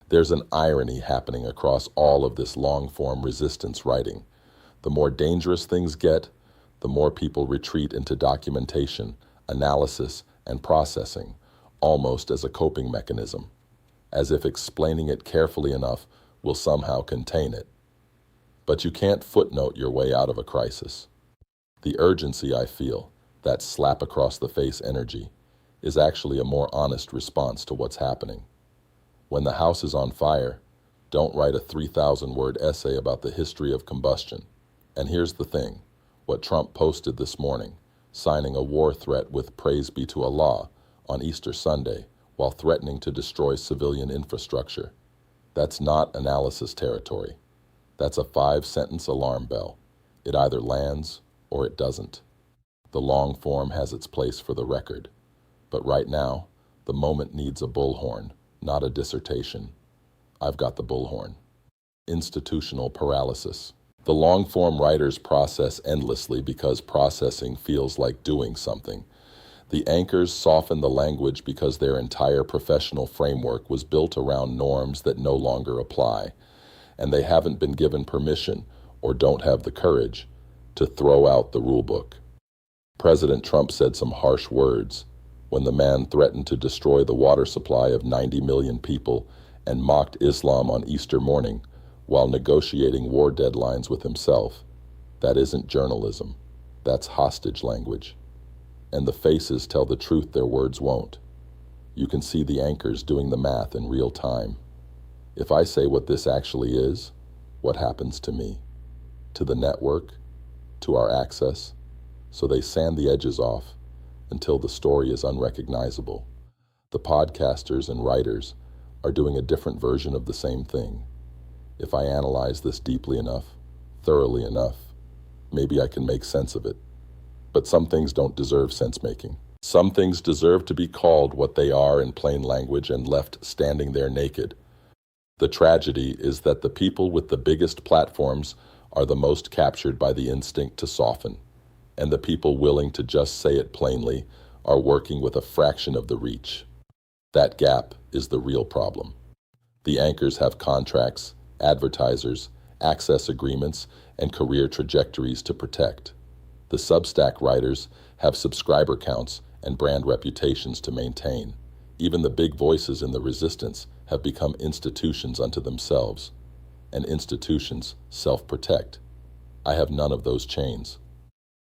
There's an irony happening across all of this long-form resistance writing. The more dangerous things get, the more people retreat into documentation, analysis, and processing, almost as a coping mechanism, as if explaining it carefully enough will somehow contain it. But you can't footnote your way out of a crisis. The urgency I feel, that slap across the face energy, is actually a more honest response to what's happening. When the house is on fire, don't write a 3,000-word essay about the history of combustion. And here's the thing, what Trump posted this morning, signing a war threat with "Praise be to Allah" on Easter Sunday while threatening to destroy civilian infrastructure. That's not analysis territory. That's a 5-sentence alarm bell. It either lands or it doesn't. The long form has its place for the record. But right now, the moment needs a bullhorn, not a dissertation. I've got the bullhorn. Institutional paralysis. The long-form writers process endlessly because processing feels like doing something. The anchors soften the language because their entire professional framework was built around norms that no longer apply, and they haven't been given permission, or don't have the courage, to throw out the rulebook. President Trump said some harsh words when the man threatened to destroy the water supply of 90 million people and mocked Islam on Easter morning while negotiating war deadlines with himself. That isn't journalism. That's hostage language. And the faces tell the truth their words won't. You can see the anchors doing the math in real time. If I say what this actually is, what happens to me? To the network? To our access? So they sand the edges off until the story is unrecognizable. The podcasters and writers are doing a different version of the same thing. If I analyze this deeply enough, thoroughly enough, maybe I can make sense of it. But some things don't deserve sense-making. Some things deserve to be called what they are in plain language and left standing there naked. The tragedy is that the people with the biggest platforms are the most captured by the instinct to soften, and the people willing to just say it plainly are working with a fraction of the reach. That gap is the real problem. The anchors have contracts, advertisers, access agreements, and career trajectories to protect. The Substack writers have subscriber counts and brand reputations to maintain. Even the big voices in the resistance have become institutions unto themselves, and institutions self-protect. I have none of those chains.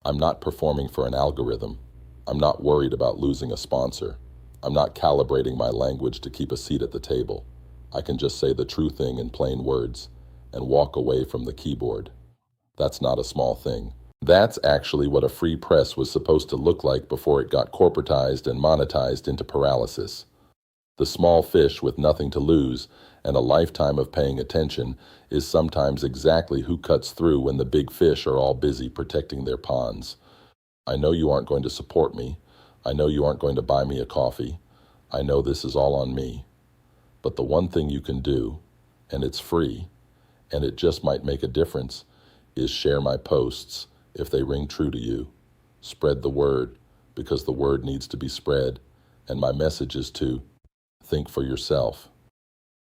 I'm not performing for an algorithm. I'm not worried about losing a sponsor. I'm not calibrating my language to keep a seat at the table. I can just say the true thing in plain words and walk away from the keyboard. That's not a small thing. That's actually what a free press was supposed to look like before it got corporatized and monetized into paralysis. The small fish with nothing to lose and a lifetime of paying attention is sometimes exactly who cuts through when the big fish are all busy protecting their ponds. I know you aren't going to support me. I know you aren't going to buy me a coffee. I know this is all on me. But the one thing you can do, and it's free, and it just might make a difference, is share my posts if they ring true to you. Spread the word, because the word needs to be spread, and my message is to think for yourself.